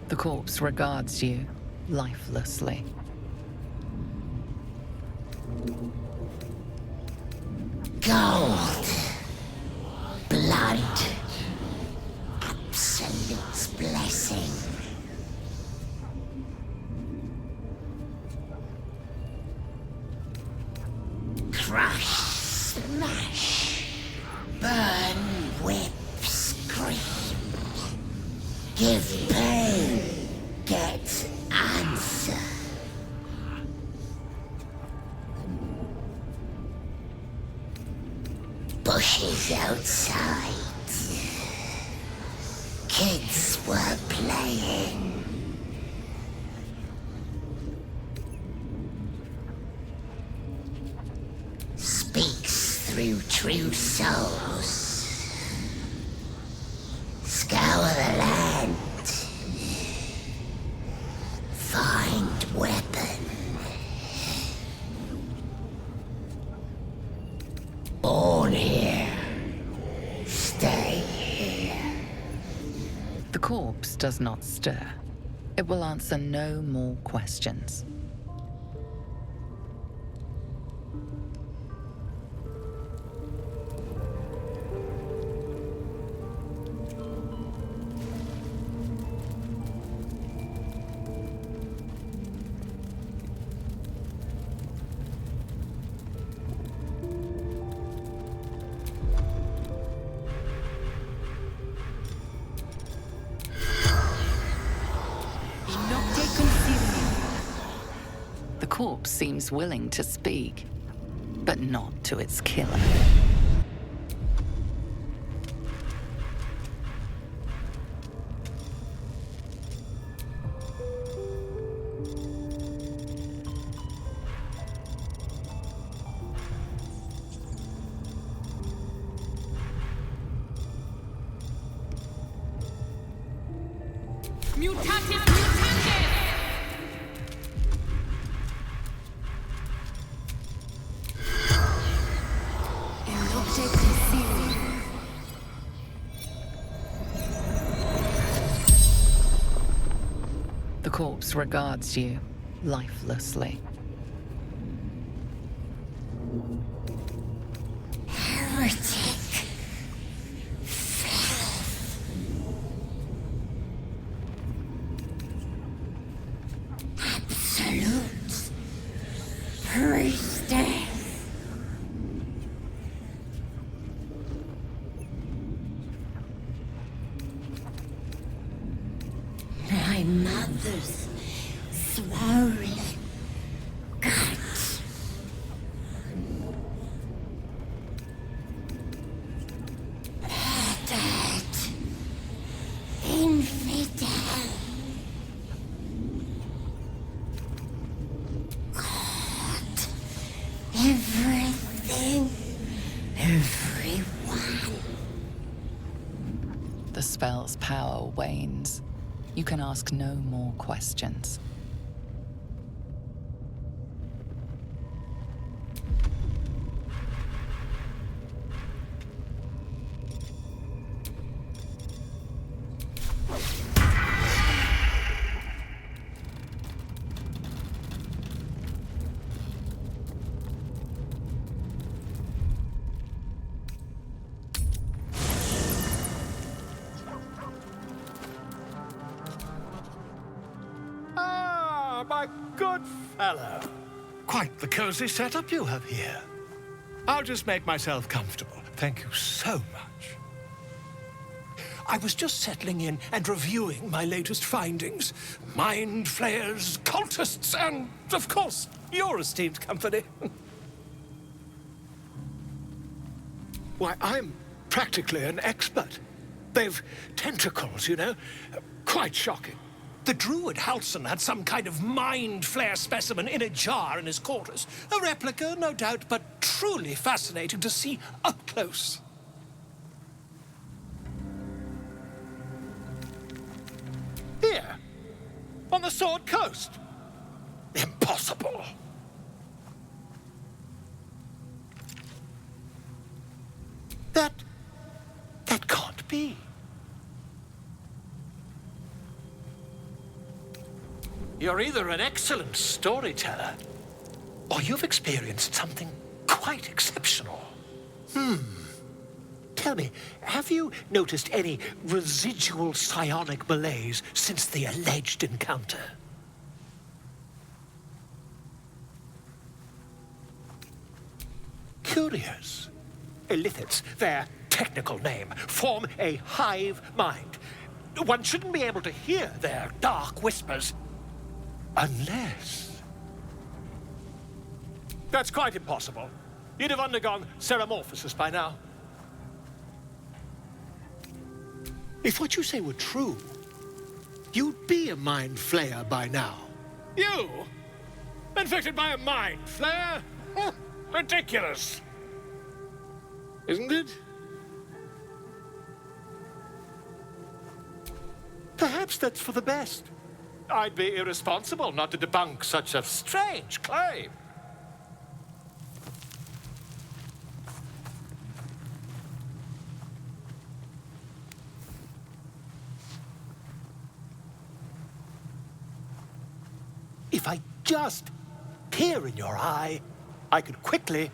The corpse regards you lifelessly. Gold. Blood. Absolute blessing. Crush, smash, burn, whip, scream. Give pain, get answer. Bushes outside. Kids were playing. Speaks through true souls. Scour the land. Find weapon. Born here. Stay here. The corpse does not stir. It will answer no more questions. The corpse seems willing to speak, but not to its killer. Mutatis mutandis! The corpse regards you lifelessly. Heretic. Absolute. Priestess. My mother's swollen gut. Dead. Infidel. God. Everything. Everyone. The spell's power wanes. You can ask no more questions. My good fellow. Quite the cozy setup you have here. I'll just make myself comfortable. Thank you so much. I was just settling in and reviewing my latest findings. Mind flayers, cultists, and, of course, your esteemed company. Why, I'm practically an expert. They've tentacles, you know. Quite shocking. The druid Halson had some kind of mind flare specimen in a jar in his quarters. A replica, no doubt, but truly fascinating to see up close. Here, on the Sword Coast. Impossible. That can't be. You're either an excellent storyteller, or you've experienced something quite exceptional. Tell me, have you noticed any residual psionic malaise since the alleged encounter? Curious. Illithids, their technical name, form a hive mind. One shouldn't be able to hear their dark whispers unless... That's quite impossible. You'd have undergone ceramorphosis by now. If what you say were true, you'd be a mind flayer by now. You? Infected by a mind flayer? Ridiculous. Isn't it? Perhaps that's for the best. I'd be irresponsible not to debunk such a strange claim. If I just peer in your eye, I could quickly...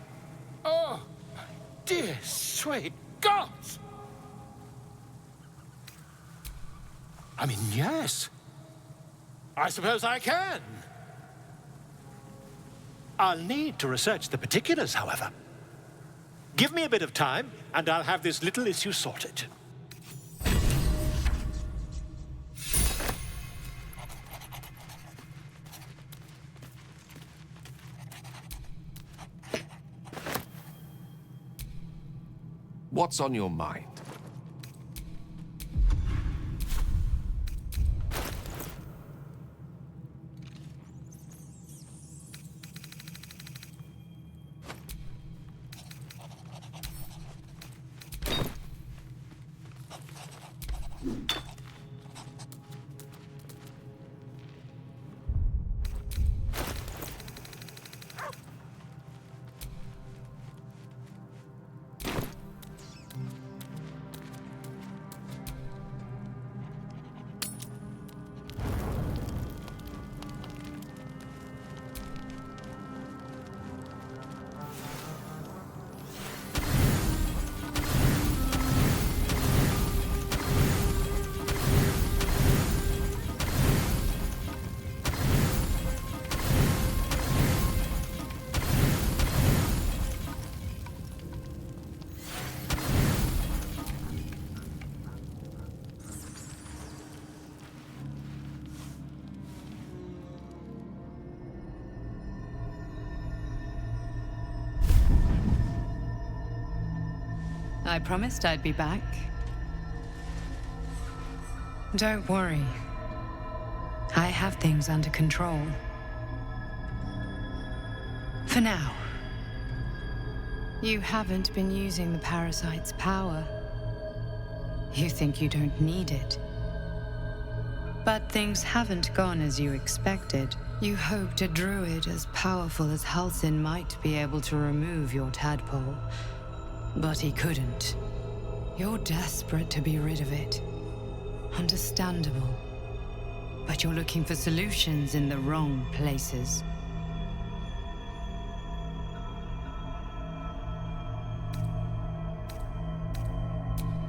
Oh, my dear, sweet gods! I mean, yes. I suppose I can. I'll need to research the particulars, however. Give me a bit of time, and I'll have this little issue sorted. What's on your mind? I promised I'd be back. Don't worry. I have things under control. For now. You haven't been using the parasite's power. You think you don't need it. But things haven't gone as you expected. You hoped a druid as powerful as Halsin might be able to remove your tadpole. But he couldn't. You're desperate to be rid of it. Understandable. But you're looking for solutions in the wrong places.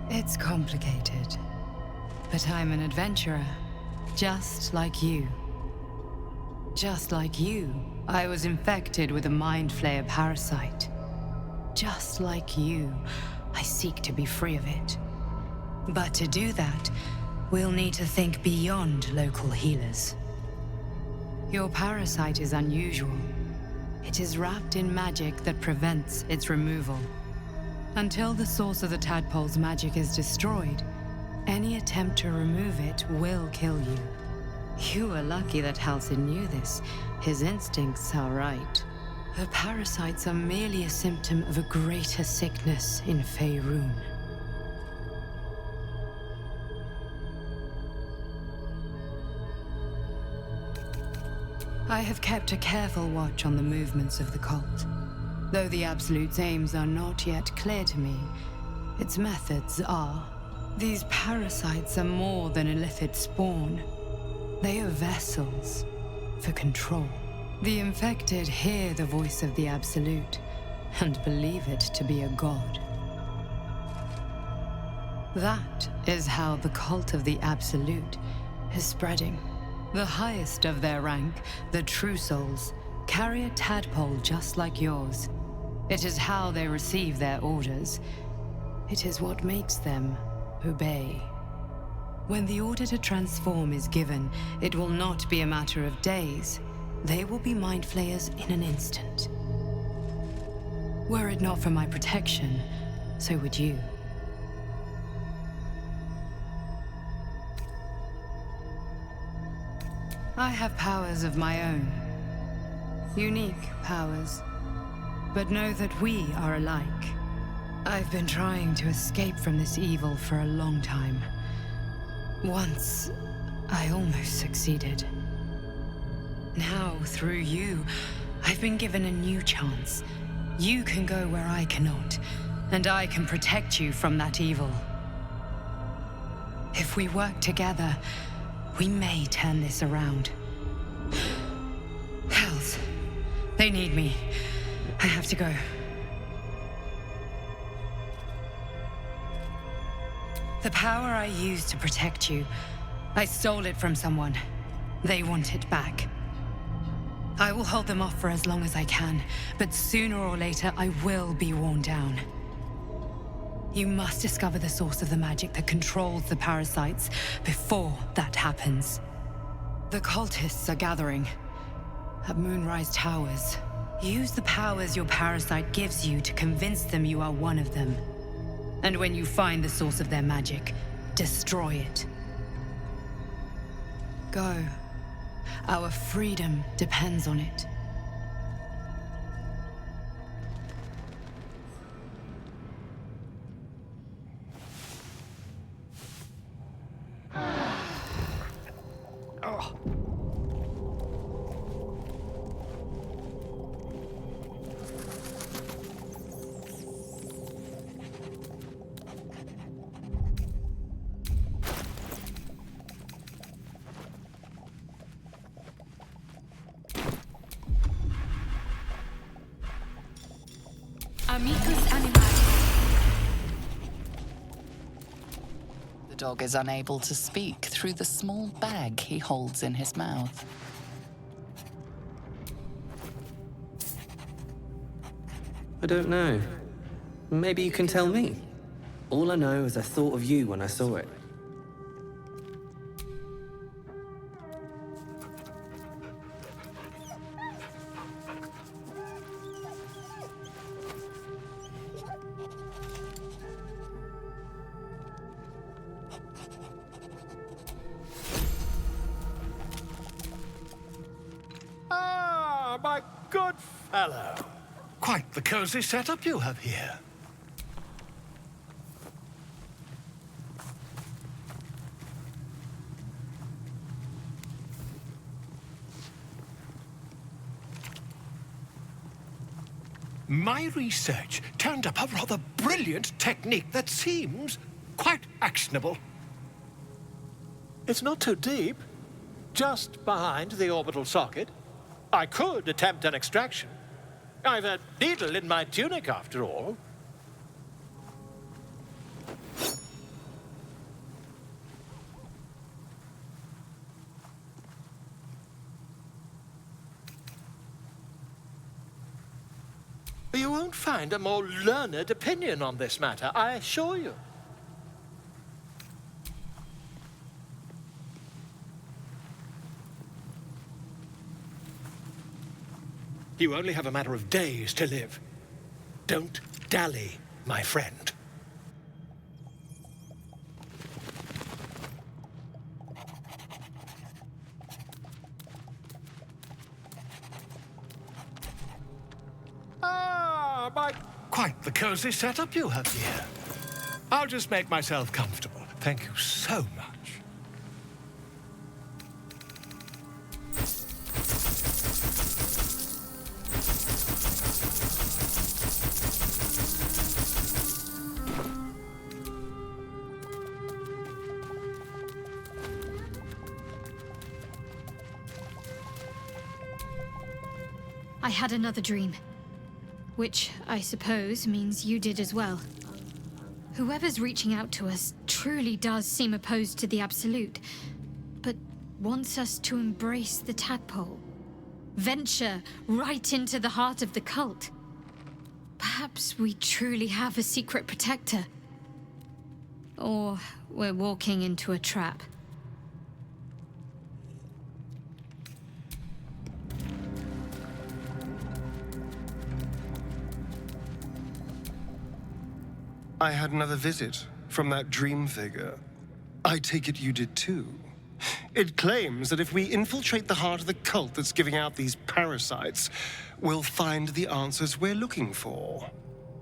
It's complicated. But I'm an adventurer, just like you. Just like you, I was infected with a Mind Flayer parasite. Just like you, I seek to be free of it. But to do that, we'll need to think beyond local healers. Your parasite is unusual. It is wrapped in magic that prevents its removal. Until the source of the tadpole's magic is destroyed, any attempt to remove it will kill you. You were lucky that Halsin knew this. His instincts are right. The parasites are merely a symptom of a greater sickness in Faerun. I have kept a careful watch on the movements of the cult. Though the Absolute's aims are not yet clear to me, its methods are. These parasites are more than illithid spawn. They are vessels, for control. The infected hear the voice of the Absolute and believe it to be a god. That is how the cult of the Absolute is spreading. The highest of their rank, the True Souls, carry a tadpole just like yours. It is how they receive their orders. It is what makes them obey. When the order to transform is given, it will not be a matter of days. They will be mind flayers in an instant. Were it not for my protection, so would you. I have powers of my own. Unique powers. But know that we are alike. I've been trying to escape from this evil for a long time. Once, I almost succeeded. Now, through you, I've been given a new chance. You can go where I cannot, and I can protect you from that evil. If we work together, we may turn this around. Hells, they need me. I have to go. The power I used to protect you, I stole it from someone. They want it back. I will hold them off for as long as I can, but sooner or later I will be worn down. You must discover the source of the magic that controls the parasites before that happens. The cultists are gathering at Moonrise Towers. Use the powers your parasite gives you to convince them you are one of them. And when you find the source of their magic, destroy it. Go. Our freedom depends on it. Amicus animalis. The dog is unable to speak through the small bag he holds in his mouth. I don't know. Maybe you can tell me. All I know is I thought of you when I saw it. Ah, my good fellow. Quite the cozy setup you have here. My research turned up a rather brilliant technique that seems quite actionable. It's not too deep. Just behind the orbital socket. I could attempt an extraction. I've a needle in my tunic, after all. You won't find a more learned opinion on this matter, I assure you. You only have a matter of days to live. Don't dally, my friend. Ah, my... Quite the cozy setup you have here. I'll just make myself comfortable. Thank you so much. I had another dream. Which, I suppose, means you did as well. Whoever's reaching out to us truly does seem opposed to the Absolute, but wants us to embrace the tadpole. Venture right into the heart of the cult. Perhaps we truly have a secret protector. Or we're walking into a trap. I had another visit from that dream figure. I take it you did too. It claims that if we infiltrate the heart of the cult that's giving out these parasites, we'll find the answers we're looking for.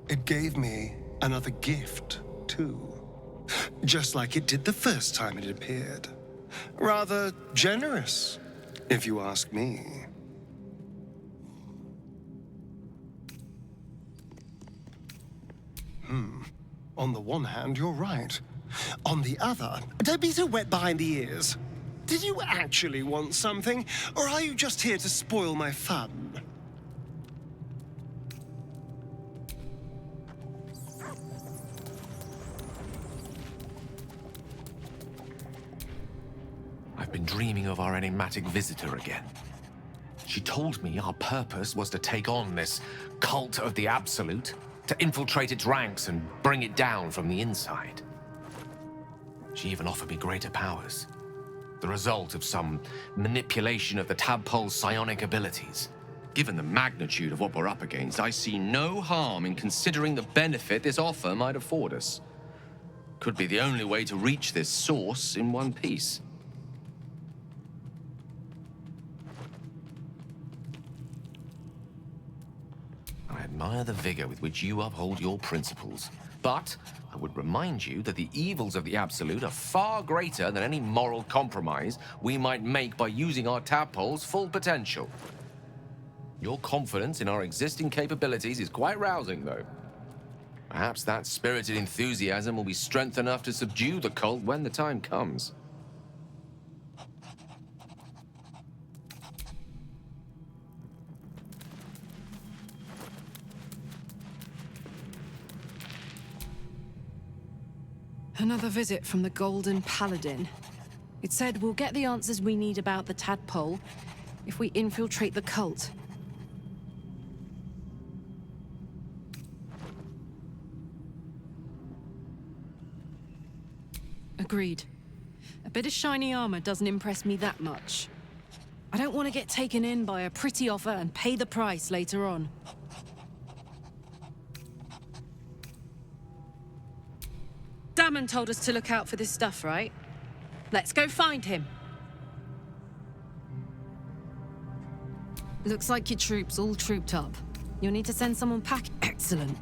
It gave me another gift, too. Just like it did the first time it appeared. Rather generous, if you ask me. On the one hand, you're right. On the other, don't be so wet behind the ears. Did you actually want something, or are you just here to spoil my fun? I've been dreaming of our enigmatic visitor again. She told me our purpose was to take on this cult of the Absolute, to infiltrate its ranks and bring it down from the inside. She even offered me greater powers, the result of some manipulation of the tadpole's psionic abilities. Given the magnitude of what we're up against, I see no harm in considering the benefit this offer might afford us. Could be the only way to reach this source in one piece. I admire the vigor with which you uphold your principles, but I would remind you that the evils of the Absolute are far greater than any moral compromise we might make by using our tadpole's full potential. Your confidence in our existing capabilities is quite rousing, though. Perhaps that spirited enthusiasm will be strength enough to subdue the cult when the time comes. Another visit from the Golden Paladin. It said we'll get the answers we need about the tadpole if we infiltrate the cult. Agreed. A bit of shiny armor doesn't impress me that much. I don't want to get taken in by a pretty offer and pay the price later on. Damon told us to look out for this stuff, right? Let's go find him. Looks like your troops all trooped up. You'll need to send someone pack. Excellent.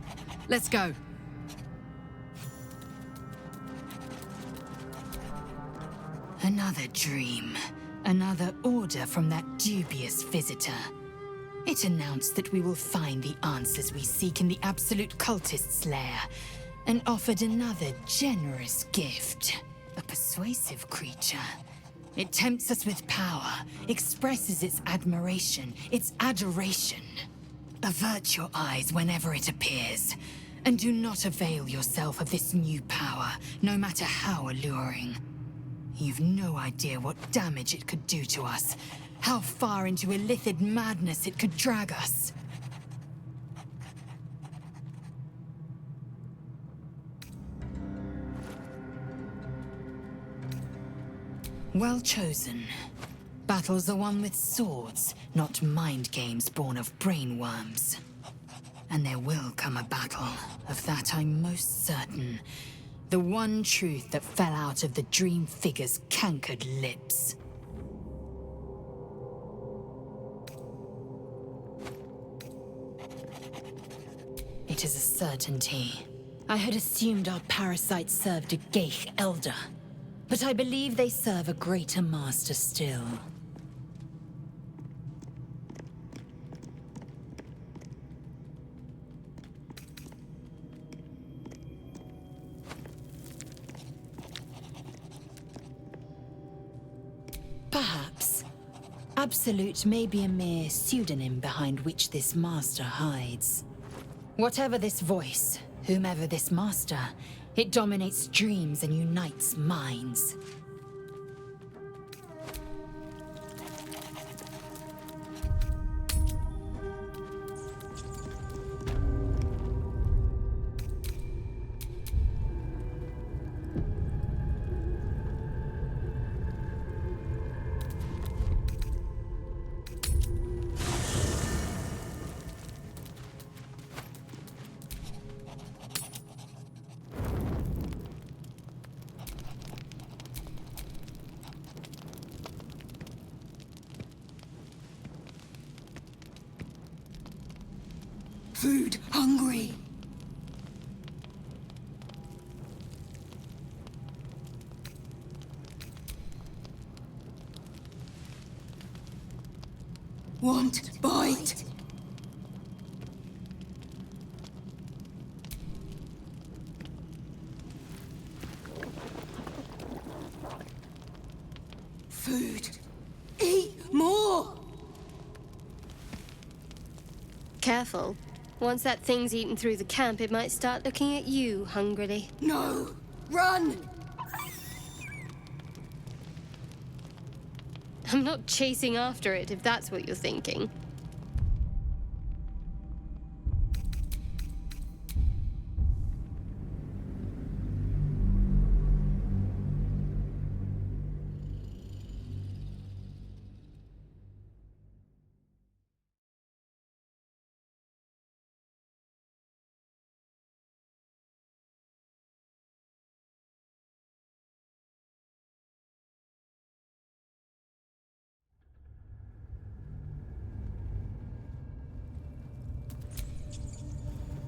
Let's go. Another dream. Another order from that dubious visitor. It announced that we will find the answers we seek in the Absolute Cultist's lair, and offered another generous gift. A persuasive creature. It tempts us with power, expresses its admiration, its adoration. Avert your eyes whenever it appears, and do not avail yourself of this new power, no matter how alluring. You've no idea what damage it could do to us, how far into illithid madness it could drag us. Well chosen. Battles are won with swords, not mind games born of brainworms. And there will come a battle, of that I'm most certain. The one truth that fell out of the dream figure's cankered lips. It is a certainty. I had assumed our parasites served a Geich elder. But I believe they serve a greater master still. Perhaps. Absolute may be a mere pseudonym behind which this master hides. Whatever this voice, whomever this master, it dominates dreams and unites minds. Food hungry. Want bite. Food. Eat more. Careful. Once that thing's eaten through the camp, it might start looking at you hungrily. No. Run. I'm not chasing after it, if that's what you're thinking.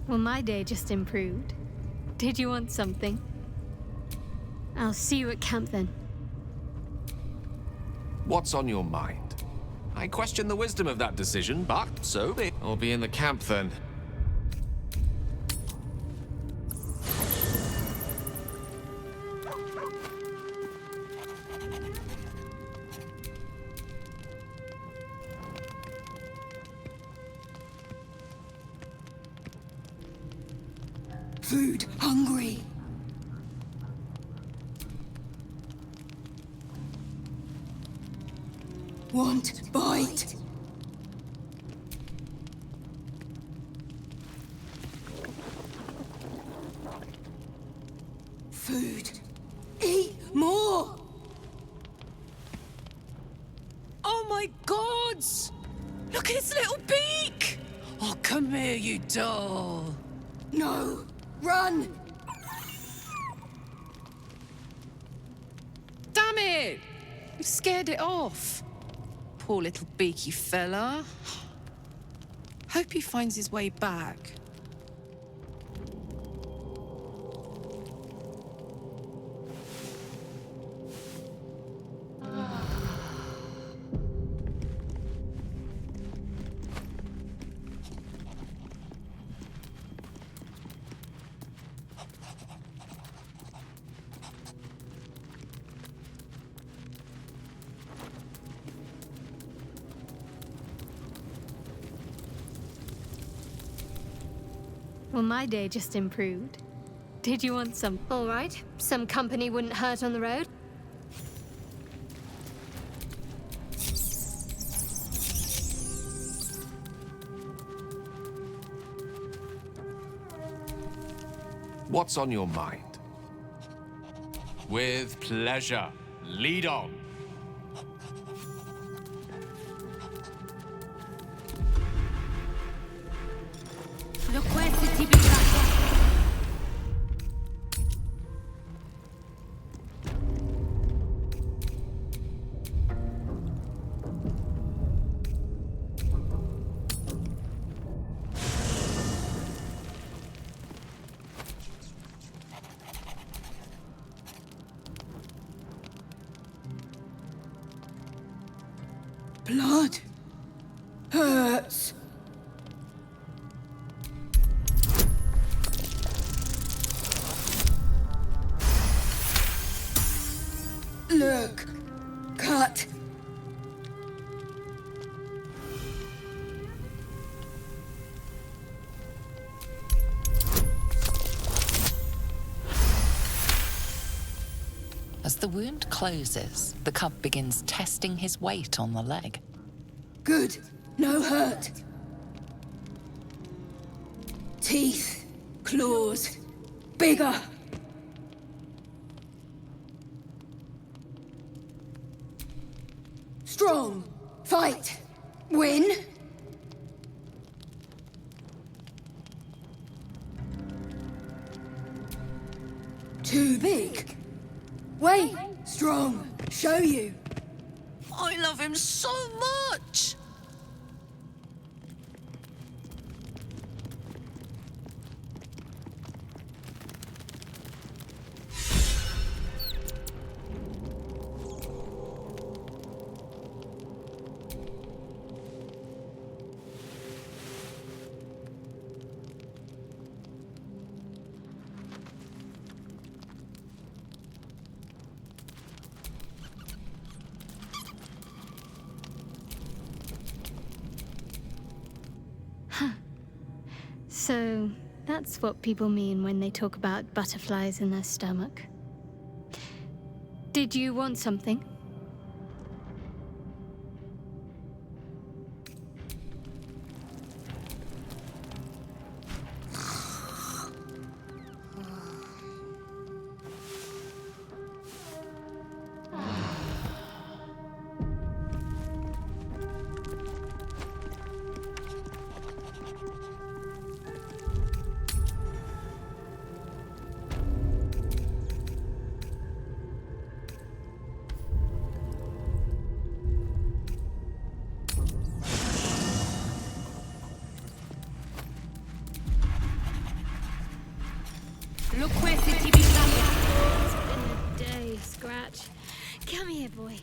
Well, my day just improved. Did you want something? I'll see you at camp then. What's on your mind? I question the wisdom of that decision, but so be it. I'll be in the camp then. Food hungry. Want bite. Food. Eat more. Oh my gods! Look at its little beak! Oh, come here, you doll. No. Run. Damn it! You scared it off. Poor little beaky fella. Hope he finds his way back. Well, my day just improved. Did you want some? All right. Some company wouldn't hurt on the road. What's on your mind? With pleasure. Lead on. Blood. Hurts. Look. Cut. the wound closes, the cub begins testing his weight on the leg. Good. No hurt. Teeth. Claws. Bigger. Strong. Fight. Win. Too big. Wait. Strong. Show you. I love him so much! So, that's what people mean when they talk about butterflies in their stomach. Did you want something? Look where city become. It's been a day, Scratch. Come here, boy.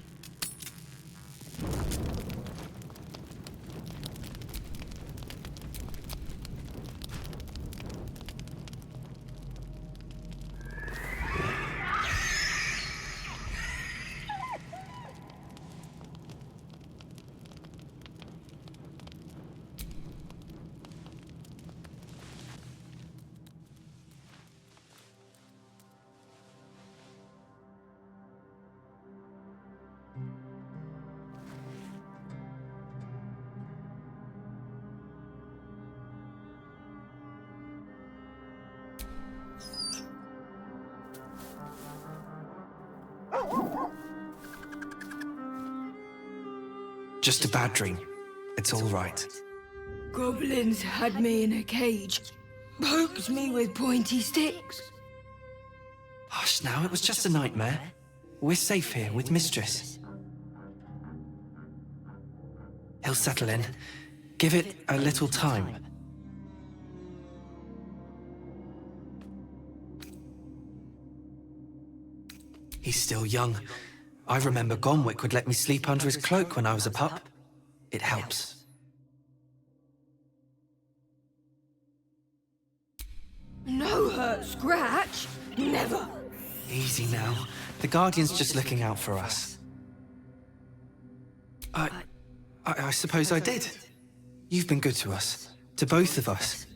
Just a bad dream. It's all right. Goblins had me in a cage. Poked me with pointy sticks. Hush now, it was just a nightmare. We're safe here with Mistress. He'll settle in. Give it a little time. He's still young. I remember Gonwick would let me sleep under his cloak when I was a pup. It helps. No hurt, Scratch. Never. Easy now. The Guardian's just looking out for us. I suppose I did. You've been good to us. To both of us.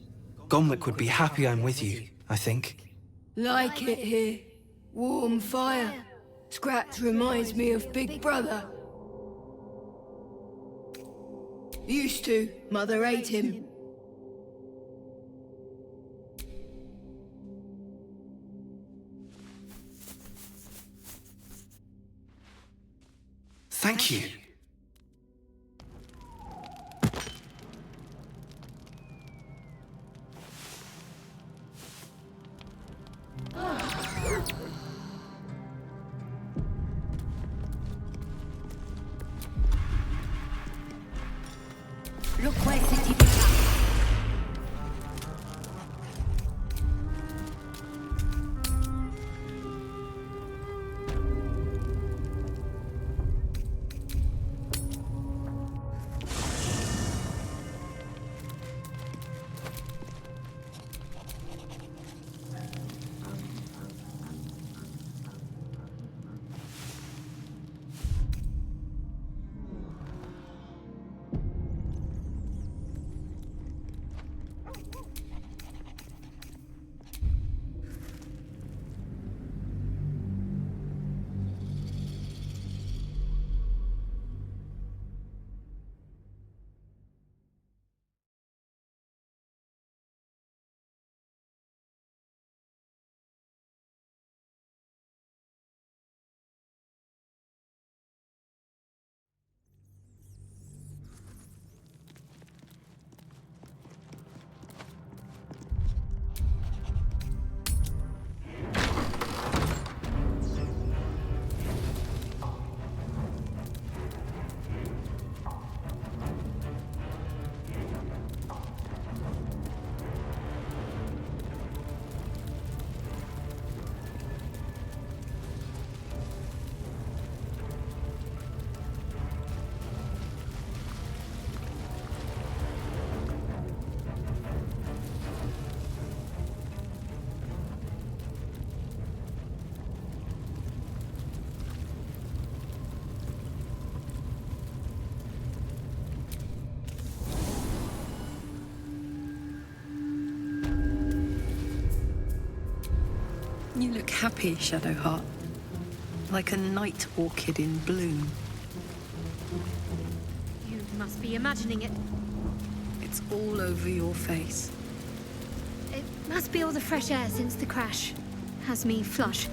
Gonwick would be happy I'm with you, I think. Like it here. Warm fire. Scratch reminds me of Big Brother. Used to. Mother ate him. Thank you. Look where city become. You look happy, Shadowheart. Like a night orchid in bloom. You must be imagining it. It's all over your face. It must be all the fresh air since the crash. Has me flush.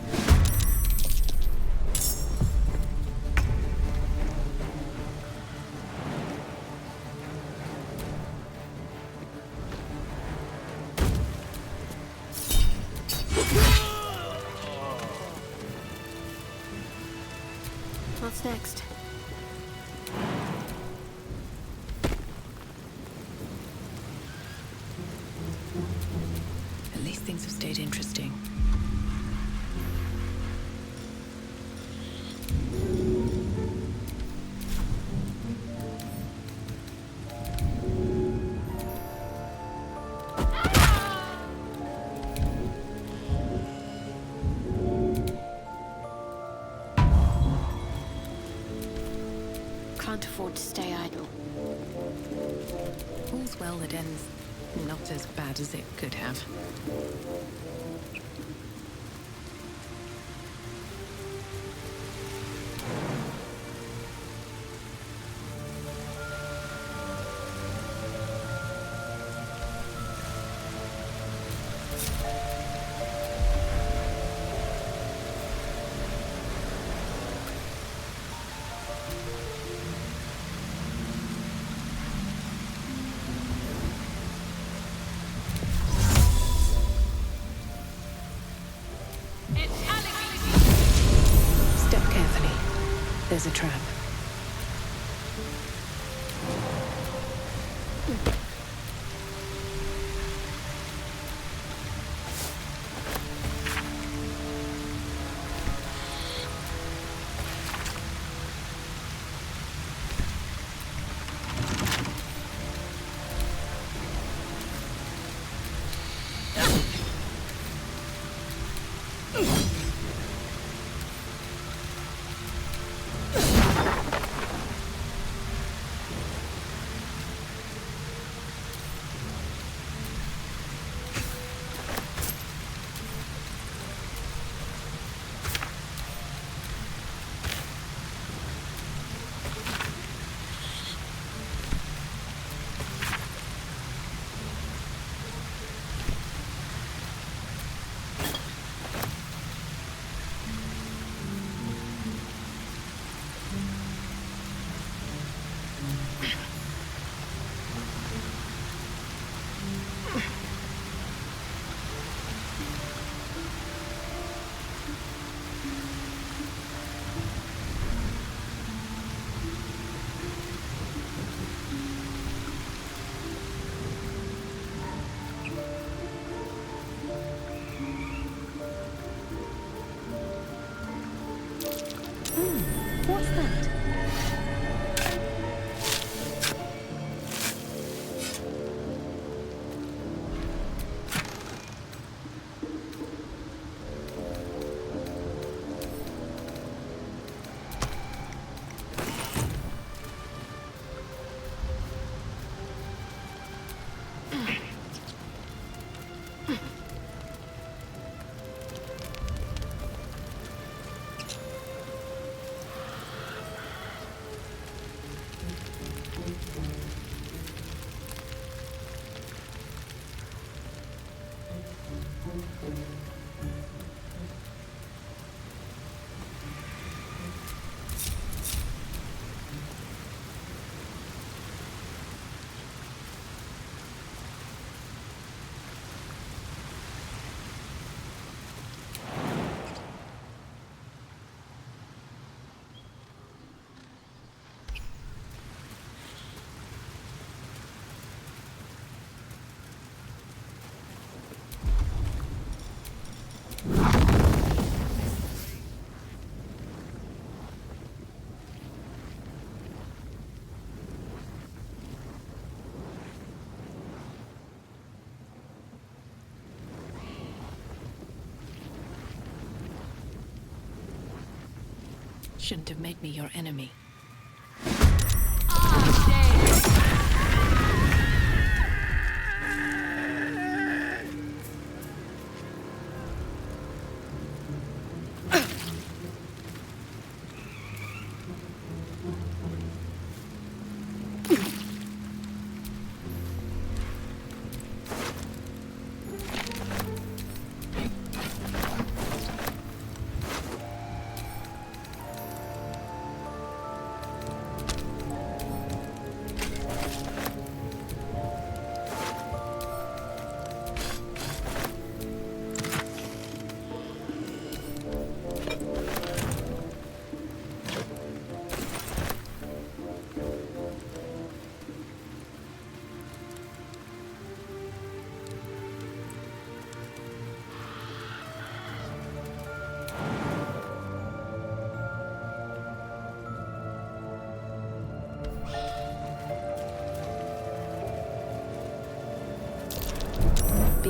What's next? At least things have stayed interesting. Can't afford to stay idle. All's well that ends not as bad as it could have. Step carefully. There's a trap. What's that? Shouldn't have made me your enemy.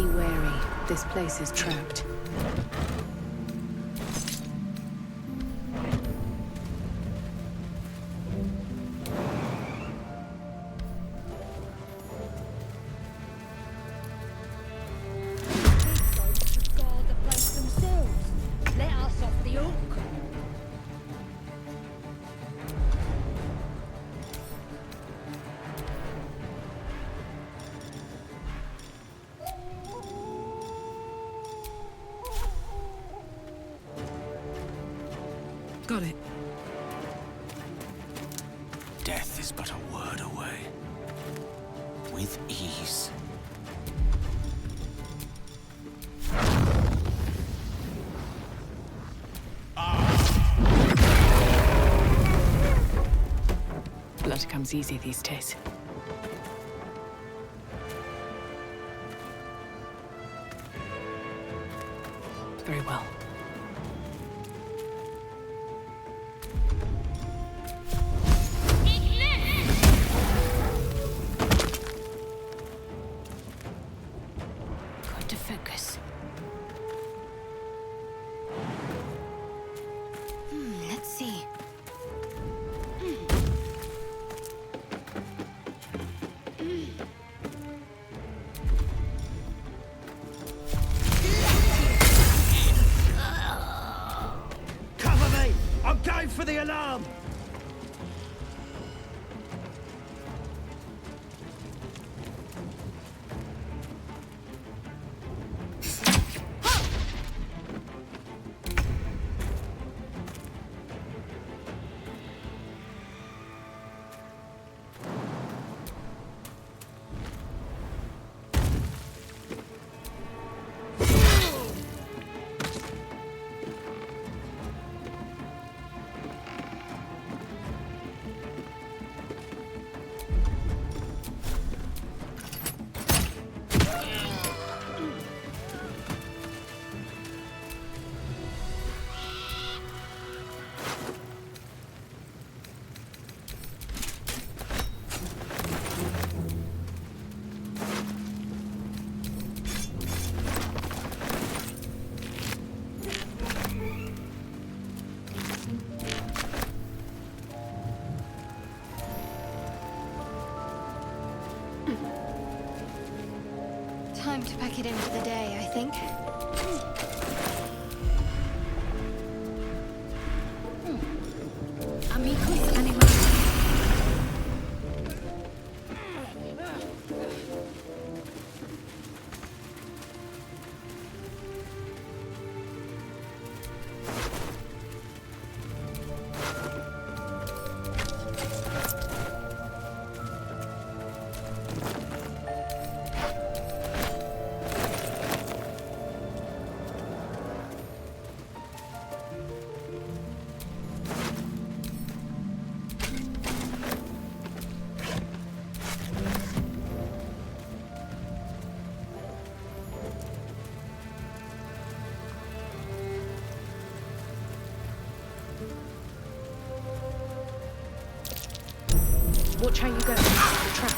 Be wary. This place is trapped. Got it. Death is but a word away. With ease. Blood comes easy these days. Very well. Got to focus. Let's see. Cover me! I'm going for the alarm! Time to pack it in for the day, I think. Amicus animalis. Watch how you go. The trap.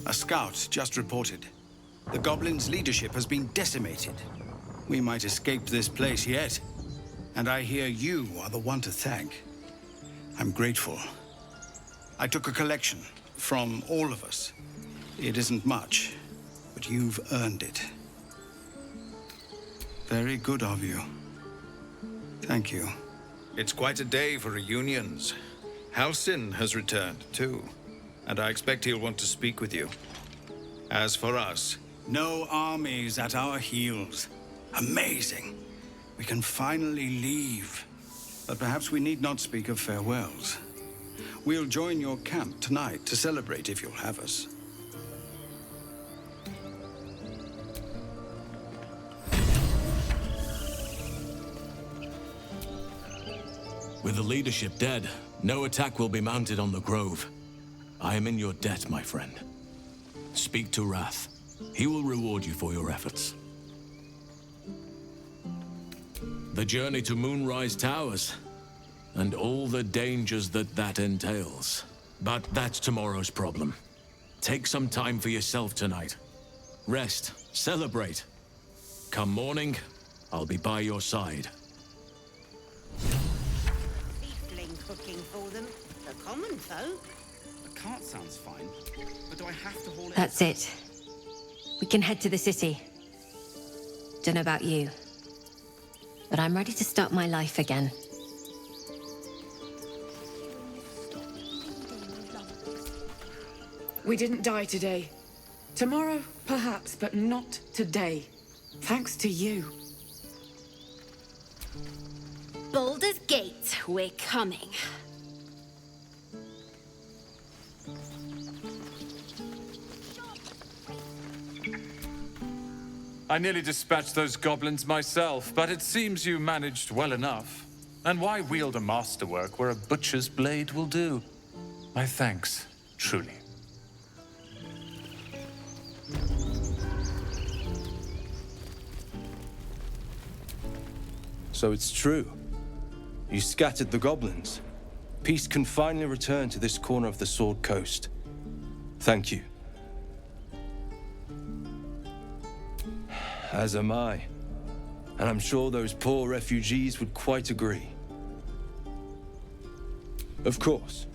A scout just reported. The goblins' leadership has been decimated. We might escape this place yet. And I hear you are the one to thank. I'm grateful. I took a collection from all of us. It isn't much, but you've earned it. Very good of you. Thank you. It's quite a day for reunions. Halsin has returned, too. And I expect he'll want to speak with you. As for us... No armies at our heels. Amazing. We can finally leave. But perhaps we need not speak of farewells. We'll join your camp tonight to celebrate if you'll have us. With the leadership dead, no attack will be mounted on the Grove. I am in your debt, my friend. Speak to Wrath. He will reward you for your efforts. The journey to Moonrise Towers, and all the dangers that entails. But that's tomorrow's problem. Take some time for yourself tonight. Rest, celebrate. Come morning, I'll be by your side. Tiefling cooking for them. The common folk. A cart sounds fine, but do I have to haul it? That's it. We can head to the city. Don't know about you, but I'm ready to start my life again. We didn't die today. Tomorrow, perhaps, but not today. Thanks to you. Baldur's Gate, we're coming. I nearly dispatched those goblins myself, but it seems you managed well enough. And why wield a masterwork where a butcher's blade will do? My thanks, truly. So it's true. You scattered the goblins. Peace can finally return to this corner of the Sword Coast. Thank you. As am I. And I'm sure those poor refugees would quite agree. Of course.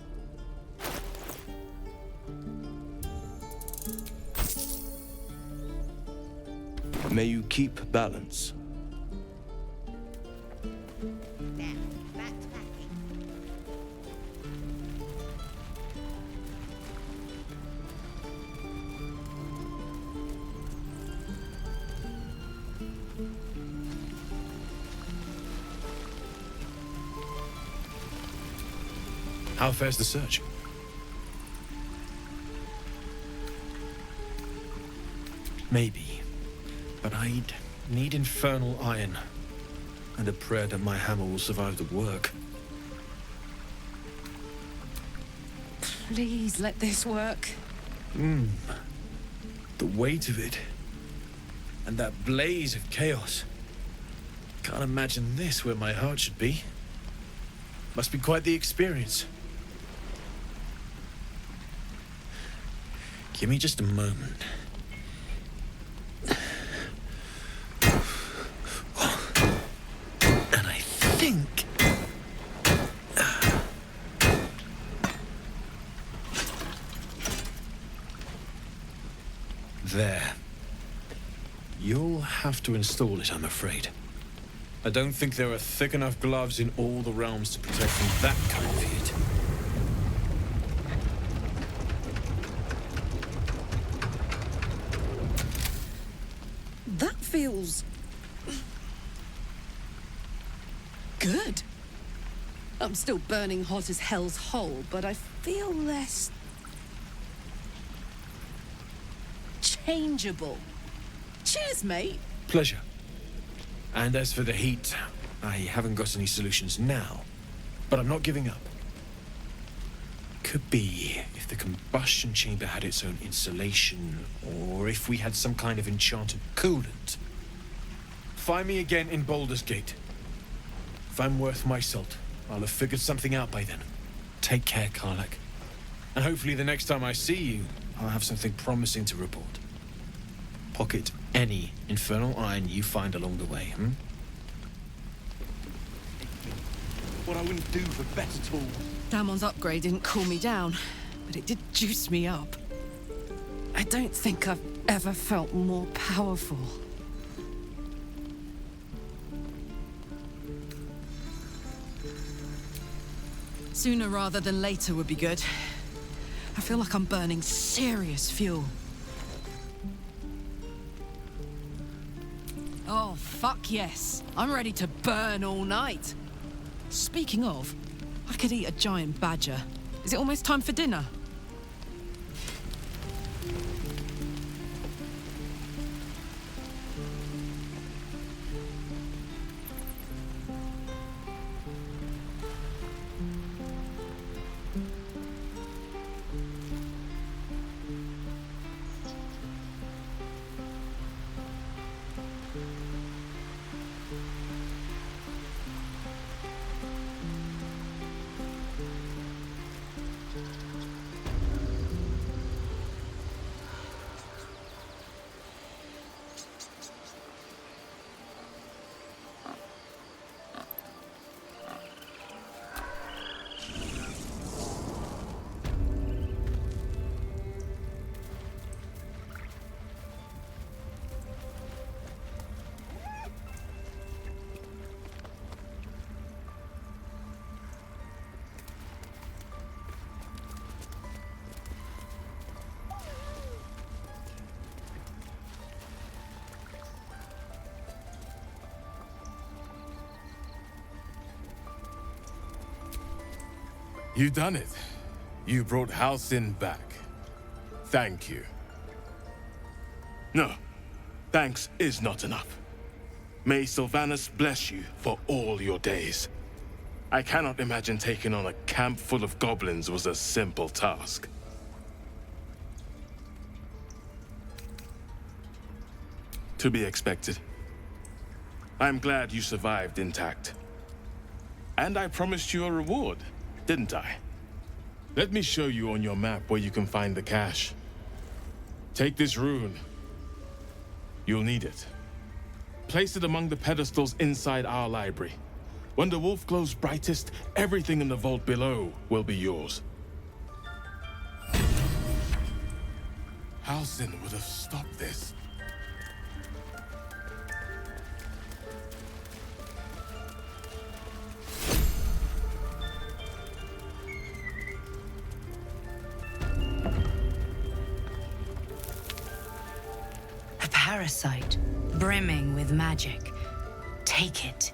May you keep balance. How fares the search? Maybe. But I'd need infernal iron. And a prayer that my hammer will survive the work. Please let this work. The weight of it. And that blaze of chaos. Can't imagine this where my heart should be. Must be quite the experience. Give me just a moment. And I think... There. You'll have to install it, I'm afraid. I don't think there are thick enough gloves in all the realms to protect from that kind of heat. That feels... good. I'm still burning hot as hell's hole, but I feel less... changeable. Cheers, mate. Pleasure. And as for the heat, I haven't got any solutions now, but I'm not giving up. Could be if the combustion chamber had its own insulation, or if we had some kind of enchanted coolant. Find me again in Baldur's Gate. If I'm worth my salt, I'll have figured something out by then. Take care, Karlak. And hopefully the next time I see you, I'll have something promising to report. Pocket any infernal iron you find along the way, What I wouldn't do for better tools. Damon's upgrade didn't cool me down, but it did juice me up. I don't think I've ever felt more powerful. Sooner rather than later would be good. I feel like I'm burning serious fuel. Oh, fuck yes. I'm ready to burn all night. Speaking of, I could eat a giant badger. Is it almost time for dinner? You done it. You brought Halcyon back. Thank you. No, thanks is not enough. May Sylvanus bless you for all your days. I cannot imagine taking on a camp full of goblins was a simple task. To be expected. I'm glad you survived intact. And I promised you a reward, didn't I? Let me show you on your map where you can find the cache. Take this rune. You'll need it. Place it among the pedestals inside our library. When the wolf glows brightest, everything in the vault below will be yours. Halcyon would have stopped this. A parasite, brimming with magic. Take it.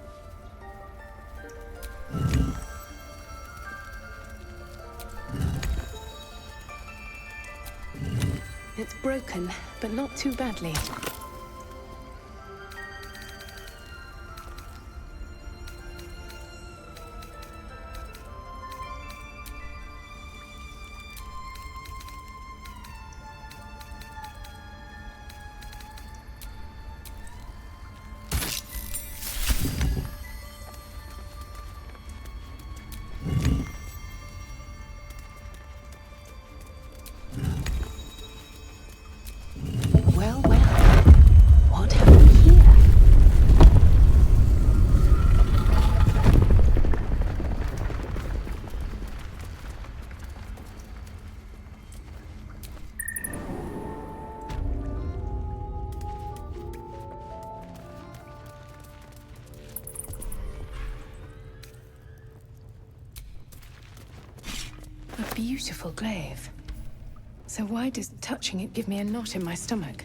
It's broken, but not too badly. A beautiful glaive. So why does touching it give me a knot in my stomach?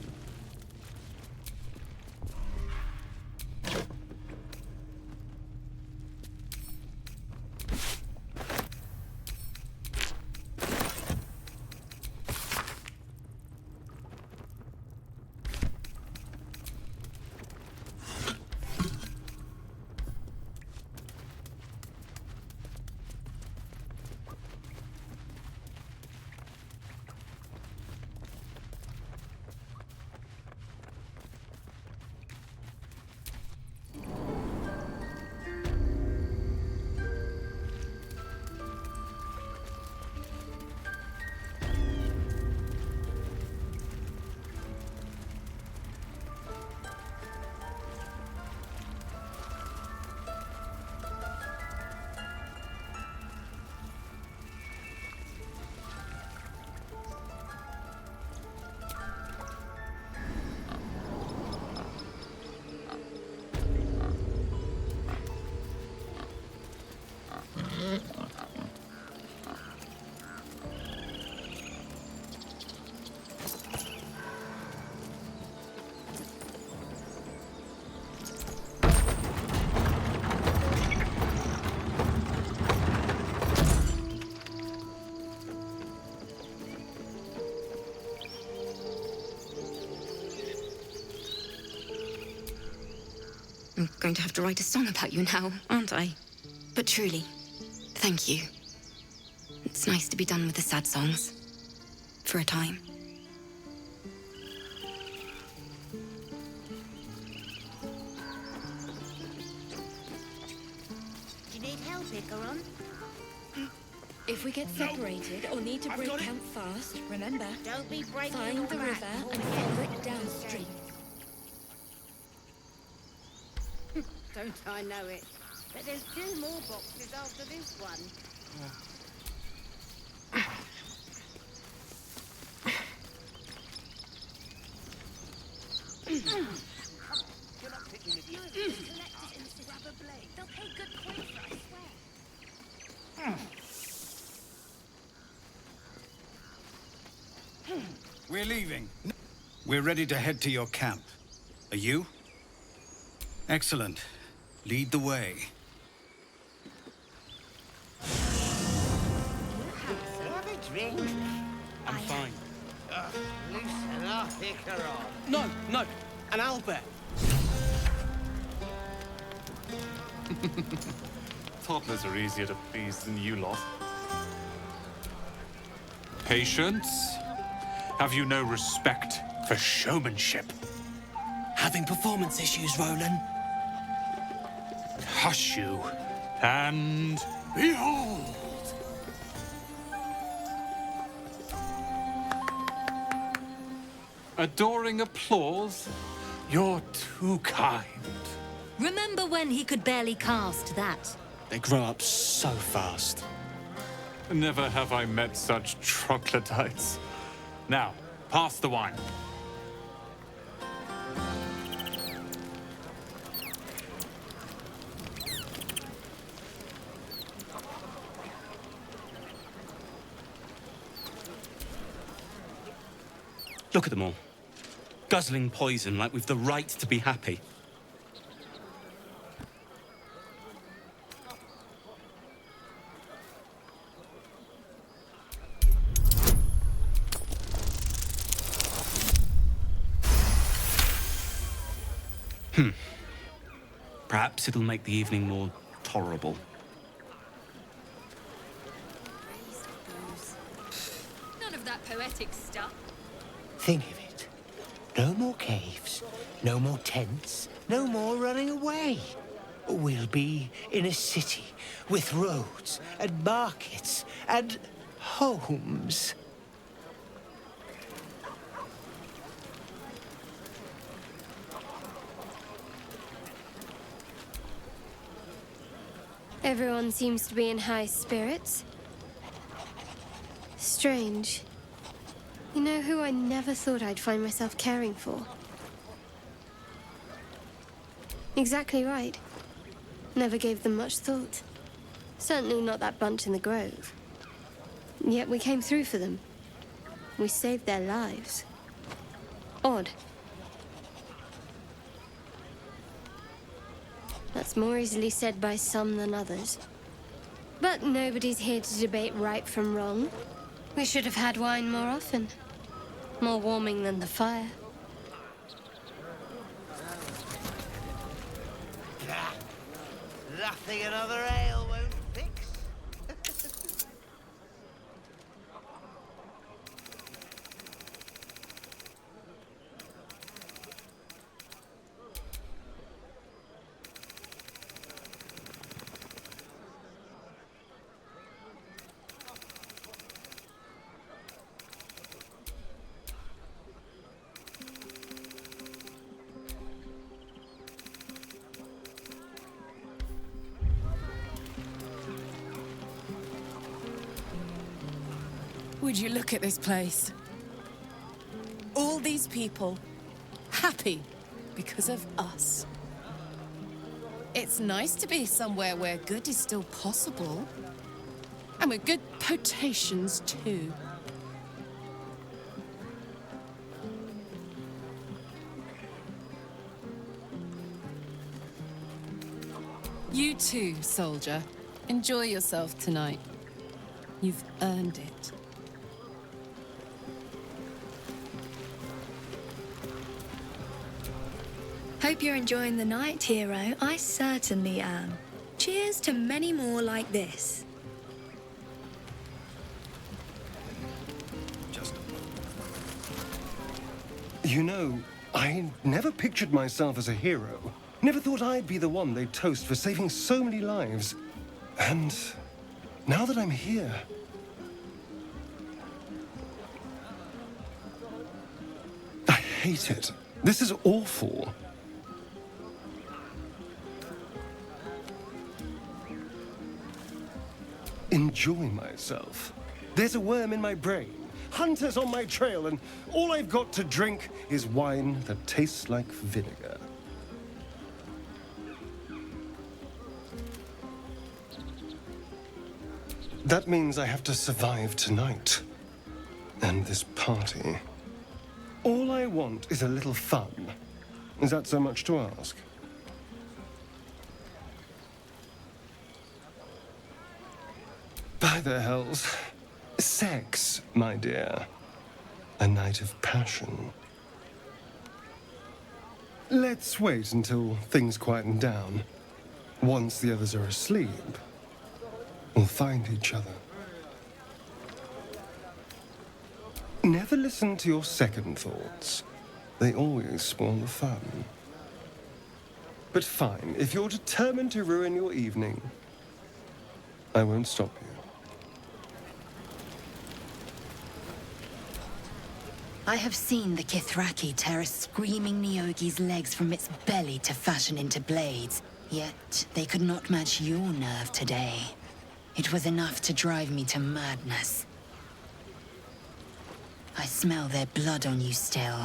I'm going to have to write a song about you now, aren't I? But truly, thank you. It's nice to be done with the sad songs. For a time. Do you need help, Icaron? If we get separated or need to break camp fast, remember, Don't be breaking find all the right. river and follow it downstream. Don't I know it? But there's 2 more boxes after this one. You're not picking with you. Rubber blade. They'll pay good coin for it, I swear. We're leaving. We're ready to head to your camp. Are you? Excellent. Lead the way. Have a drink. I'm fine. Loosen up, Icaron. No, an owlbear. Toddlers are easier to please than you lot. Patience? Have you no respect for showmanship? Having performance issues, Roland. Hush you, and behold! Adoring applause? You're too kind. Remember when he could barely cast that? They grow up so fast. Never have I met such troglodytes. Now, pass the wine. Look at them all. Guzzling poison like we've the right to be happy. Perhaps it'll make the evening more tolerable. None of that poetic stuff. Think of it. No more caves, no more tents, no more running away. We'll be in a city with roads and markets and homes. Everyone seems to be in high spirits. Strange. You know who I never thought I'd find myself caring for? Exactly right. Never gave them much thought. Certainly not that bunch in the grove. Yet we came through for them. We saved their lives. Odd. That's more easily said by some than others. But nobody's here to debate right from wrong. We should have had wine more often. More warming than the fire. Nothing another ale won't fix. Would you look at this place? All these people, happy because of us. It's nice to be somewhere where good is still possible. And with good potations, too. You too, soldier. Enjoy yourself tonight. You've earned it. Hope you're enjoying the night, hero. I certainly am. Cheers to many more like this. You know, I never pictured myself as a hero. Never thought I'd be the one they'd toast for saving so many lives. And now that I'm here... I hate it. This is awful. Enjoy myself. There's a worm in my brain, hunters on my trail, and all I've got to drink is wine that tastes like vinegar. That means I have to survive tonight. And this party. All I want is a little fun. Is that so much to ask? By the hells. Sex, my dear. A night of passion. Let's wait until things quieten down. Once the others are asleep, we'll find each other. Never listen to your second thoughts. They always spoil the fun. But fine, if you're determined to ruin your evening, I won't stop you. I have seen the Kithraki tear a screaming Nyogi's legs from its belly to fashion into blades, yet they could not match your nerve today. It was enough to drive me to madness. I smell their blood on you still.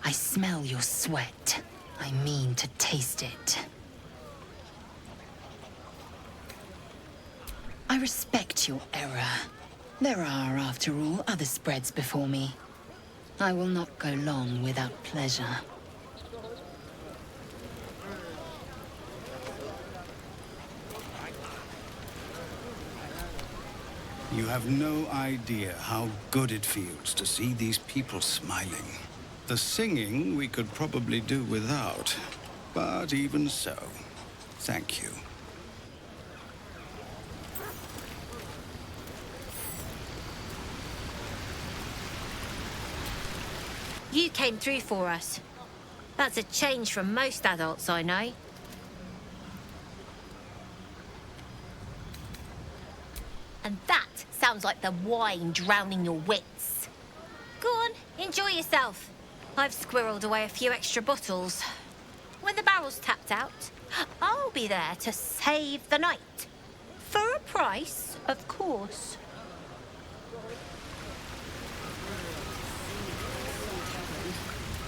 I smell your sweat. I mean to taste it. I respect your error. There are, after all, other spreads before me. I will not go long without pleasure. You have no idea how good it feels to see these people smiling. The singing we could probably do without, but even so, thank you. You came through for us. That's a change from most adults I know. And that sounds like the wine drowning your wits. Go on, enjoy yourself. I've squirreled away a few extra bottles. When the barrel's tapped out, I'll be there to save the night. For a price, of course.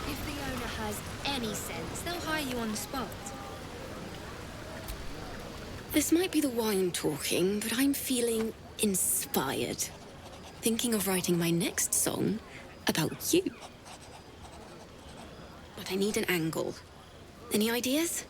If the owner has any sense, they'll hire you on the spot. This might be the wine talking, but I'm feeling inspired. Thinking of writing my next song about you. But I need an angle. Any ideas?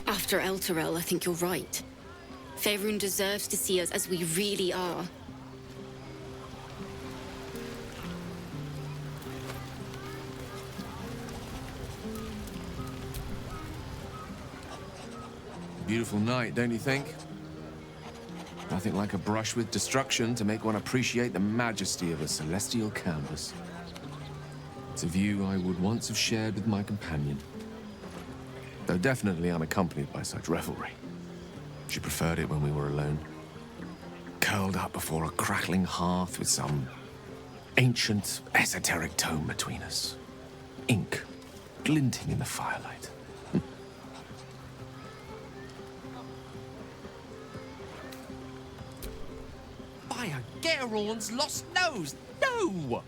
After Elturel, I think you're right. Faerun deserves to see us as we really are. Beautiful night, don't you think? Nothing like a brush with destruction to make one appreciate the majesty of a celestial canvas. It's a view I would once have shared with my companion. Though definitely unaccompanied by such revelry. She preferred it when we were alone. Curled up before a crackling hearth with some ancient, esoteric tome between us. Ink glinting in the firelight. By a Gerorn's lost nose! No!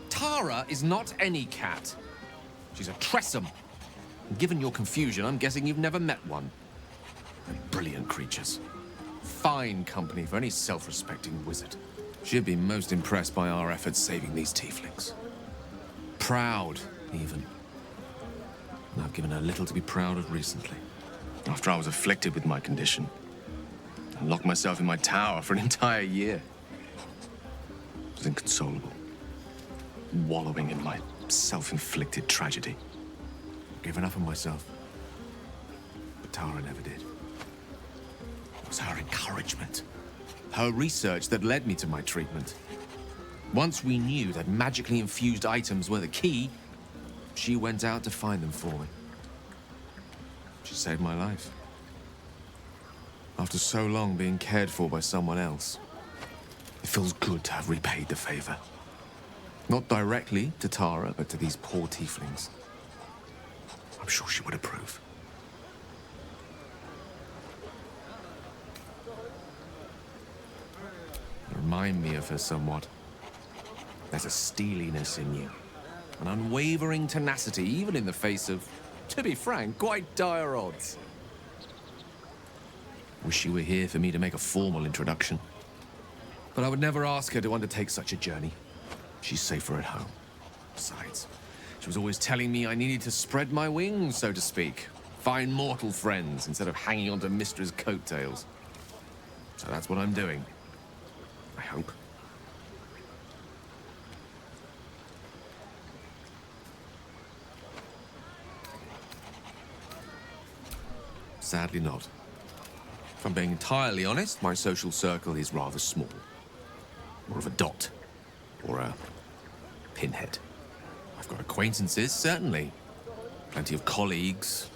Tara is not any cat. She's a Tressum. And given your confusion, I'm guessing you've never met one. They're brilliant creatures. Fine company for any self-respecting wizard. She'd be most impressed by our efforts saving these tieflings. Proud, even. And I've given her little to be proud of recently. After I was afflicted with my condition, and locked myself in my tower for an entire year. I was inconsolable, wallowing in my self-inflicted tragedy. Given up on myself. But Tara never did. It was her encouragement, her research that led me to my treatment. Once we knew that magically infused items were the key, she went out to find them for me. She saved my life. After so long being cared for by someone else, it feels good to have repaid the favor. Not directly to Tara, but to these poor tieflings. I'm sure she would approve. You remind me of her somewhat. There's a steeliness in you, an unwavering tenacity, even in the face of, to be frank, quite dire odds. Wish she were here for me to make a formal introduction. But I would never ask her to undertake such a journey. She's safer at home. Besides, she was always telling me I needed to spread my wings, so to speak. Find mortal friends instead of hanging onto Mistra's coattails. So that's what I'm doing. I hope. Sadly not. If I'm being entirely honest, my social circle is rather small. More of a dot. Or a pinhead. I've got acquaintances, certainly. Plenty of colleagues.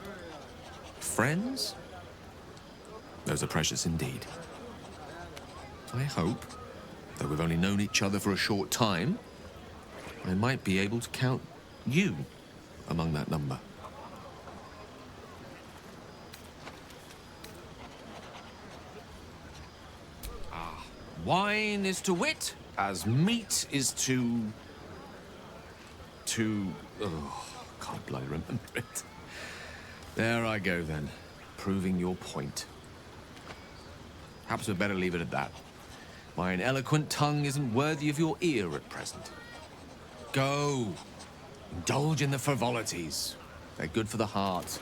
Friends? Those are precious indeed. I hope, though we've only known each other for a short time, I might be able to count you among that number. Wine is to wit, as meat is to... Oh, can't bloody remember it. There I go, then. Proving your point. Perhaps we'd better leave it at that. My eloquent tongue isn't worthy of your ear at present. Go. Indulge in the frivolities. They're good for the heart.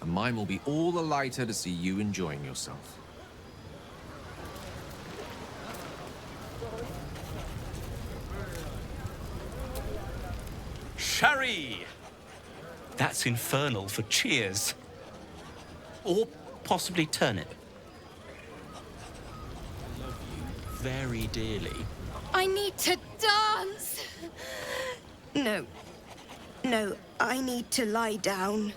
And mine will be all the lighter to see you enjoying yourself. Sherry! That's infernal for cheers. Or possibly turnip. I love you very dearly. I need to dance! No. No, I need to lie down.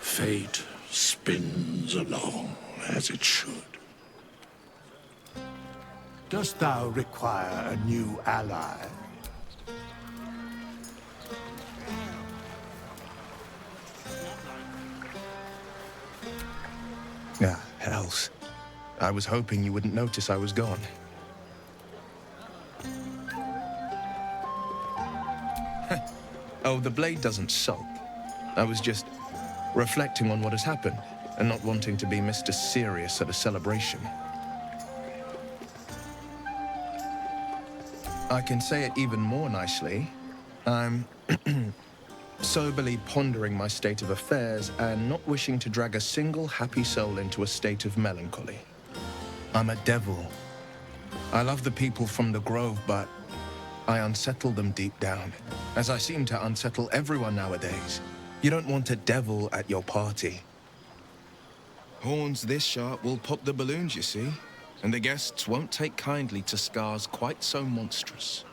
Fate spins along as it should. Dost thou require a new ally? Ah, hells. I was hoping you wouldn't notice I was gone. Oh, the blade doesn't sulk. I was just reflecting on what has happened and not wanting to be Mr. Serious at a celebration. I can say it even more nicely. I'm soberly pondering my state of affairs and not wishing to drag a single happy soul into a state of melancholy. I'm a devil. I love the people from the Grove, but I unsettle them deep down, as I seem to unsettle everyone nowadays. You don't want a devil at your party. Horns this sharp will pop the balloons, you see. And the guests won't take kindly to scars quite so monstrous.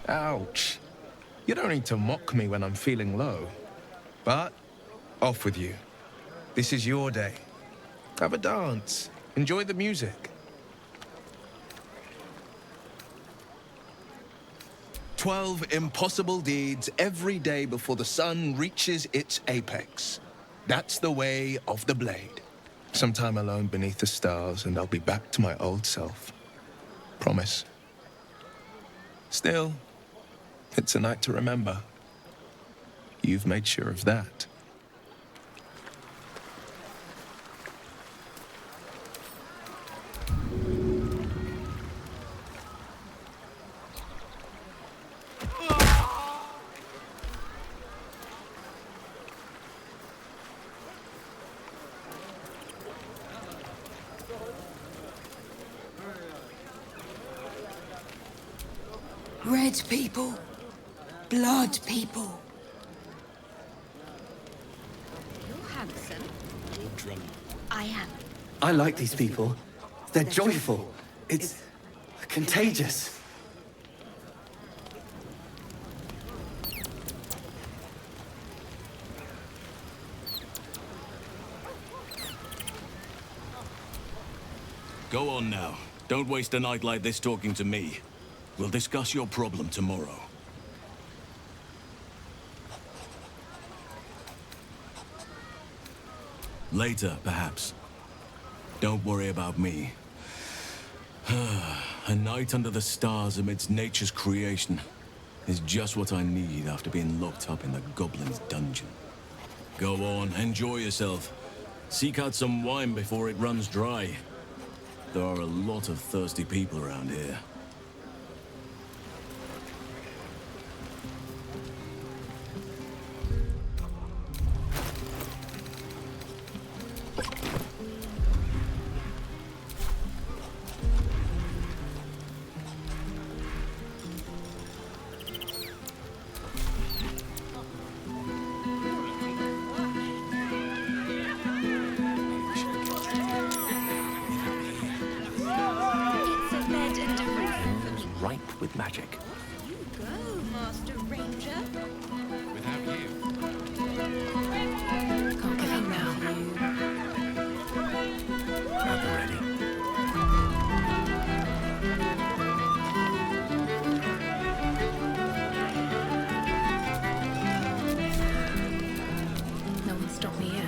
Ouch. You don't need to mock me when I'm feeling low. But, off with you. This is your day. Have a dance. Enjoy the music. 12 impossible deeds every day before the sun reaches its apex. That's the way of the blade. Some time alone beneath the stars, and I'll be back to my old self. Promise. Still, it's a night to remember. You've made sure of that. Red people. Blood people. You're handsome. You're drunk. I am. I like these people. They're joyful. It's contagious. Go on now. Don't waste a night like this talking to me. We'll discuss your problem tomorrow. Later, perhaps. Don't worry about me. A night under the stars amidst nature's creation is just what I need after being locked up in the Goblin's dungeon. Go on, enjoy yourself. Seek out some wine before it runs dry. There are a lot of thirsty people around here. Ripe with magic. You go, Master Ranger. Without you. Can't give up now. At the ready. No one stopped me yet.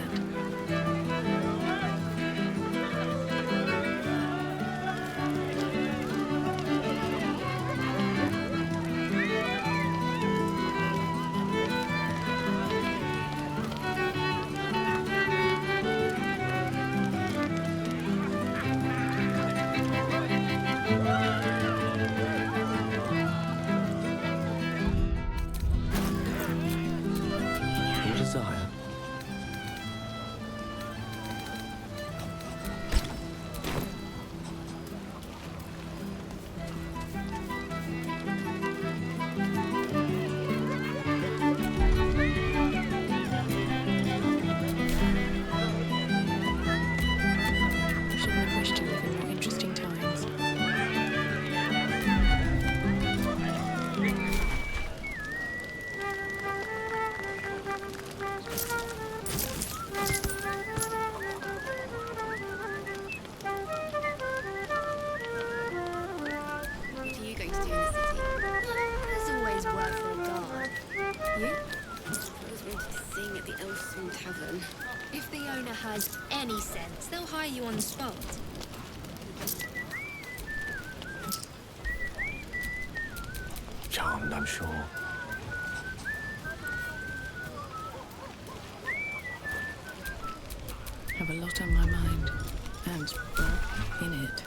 Your desire. Shouldn't have wished to live in more interesting times. What are you going to do in the city? There's always work for a guard. You? I was wanted to sing at the Elswing Tavern. If the owner has any sense, they'll hire you on the spot. Charmed, I'm sure. Have a lot on my mind. And, well, in it.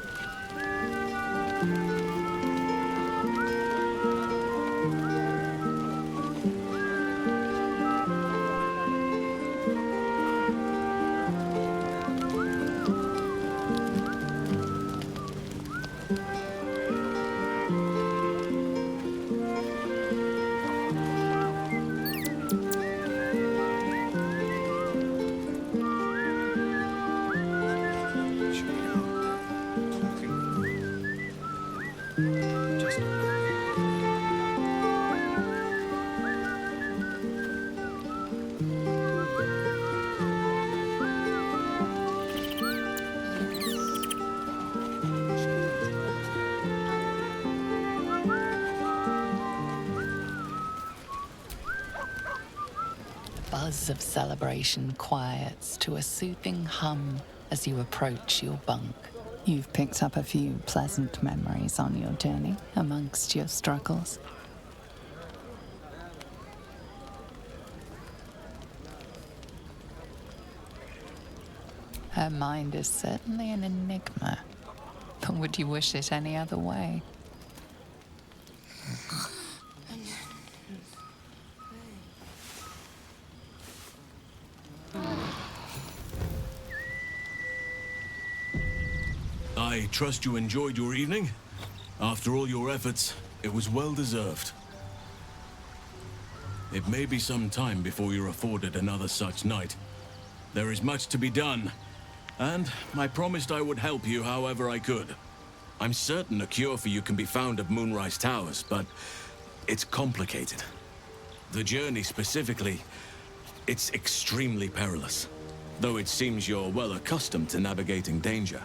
Buzz of celebration quiets to a soothing hum as you approach your bunk. You've picked up a few pleasant memories on your journey amongst your struggles. Her mind is certainly an enigma. But would you wish it any other way? I trust you enjoyed your evening. After all your efforts, it was well deserved. It may be some time before you're afforded another such night. There is much to be done, and I promised I would help you however I could. I'm certain a cure for you can be found at Moonrise Towers, but it's complicated. The journey specifically, it's extremely perilous, though it seems you're well accustomed to navigating danger.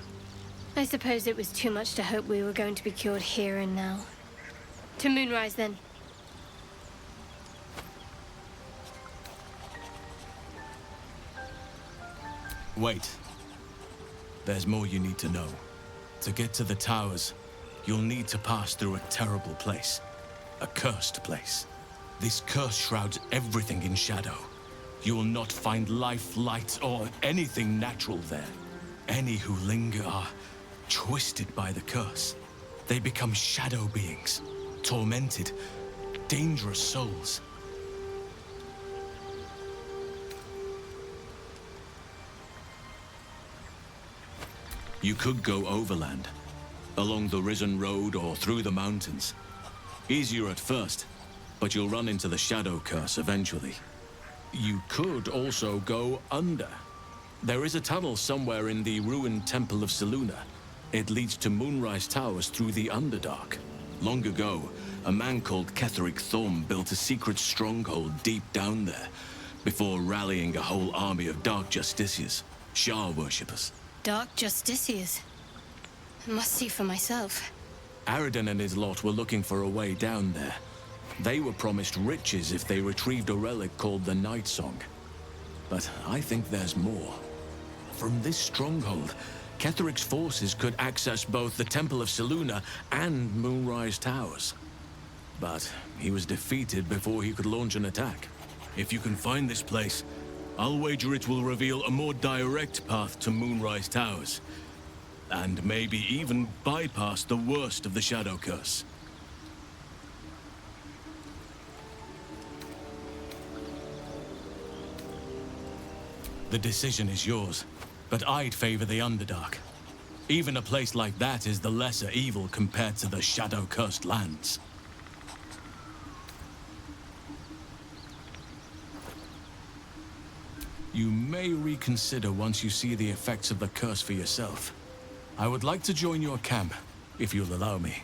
I suppose it was too much to hope we were going to be cured here and now. To Moonrise, then. Wait. There's more you need to know. To get to the towers, you'll need to pass through a terrible place. A cursed place. This curse shrouds everything in shadow. You will not find life, light, or anything natural there. Any who linger are twisted by the curse. They become shadow beings, tormented, dangerous souls. You could go overland, along the Risen Road or through the mountains. Easier at first, but you'll run into the shadow curse eventually. You could also go under. There is a tunnel somewhere in the ruined Temple of Selûne. It leads to Moonrise Towers through the Underdark. Long ago, a man called Ketheric Thorm built a secret stronghold deep down there, before rallying a whole army of Dark Justiciars, Shah worshippers. Dark Justiciars. I must see for myself. Aridin and his lot were looking for a way down there. They were promised riches if they retrieved a relic called the Night Song. But I think there's more. From this stronghold, Ketheric's forces could access both the Temple of Selûne and Moonrise Towers. But he was defeated before he could launch an attack. If you can find this place, I'll wager it will reveal a more direct path to Moonrise Towers. And maybe even bypass the worst of the Shadow Curse. The decision is yours, but I'd favor the Underdark. Even a place like that is the lesser evil compared to the shadow-cursed lands. You may reconsider once you see the effects of the curse for yourself. I would like to join your camp, if you'll allow me.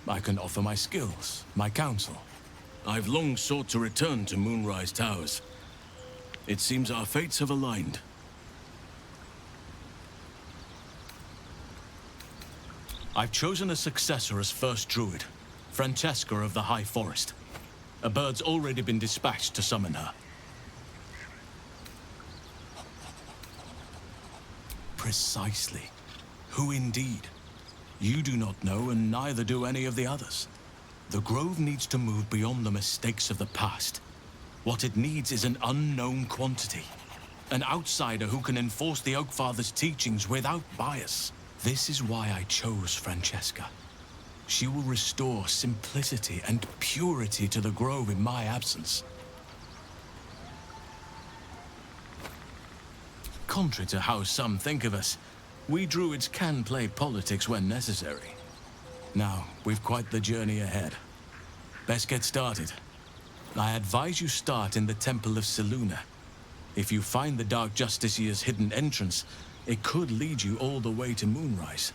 I can offer my skills, my counsel. I've long sought to return to Moonrise Towers. It seems our fates have aligned. I've chosen a successor as first druid, Francesca of the High Forest. A bird's already been dispatched to summon her. Precisely. Who indeed? You do not know, and neither do any of the others. The Grove needs to move beyond the mistakes of the past. What it needs is an unknown quantity. An outsider who can enforce the Oakfather's teachings without bias. This is why I chose Francesca. She will restore simplicity and purity to the Grove in my absence. Contrary to how some think of us, we druids can play politics when necessary. Now, we've quite the journey ahead. Best get started. I advise you start in the Temple of Selûne. If you find the Dark Justiciar's hidden entrance, it could lead you all the way to Moonrise.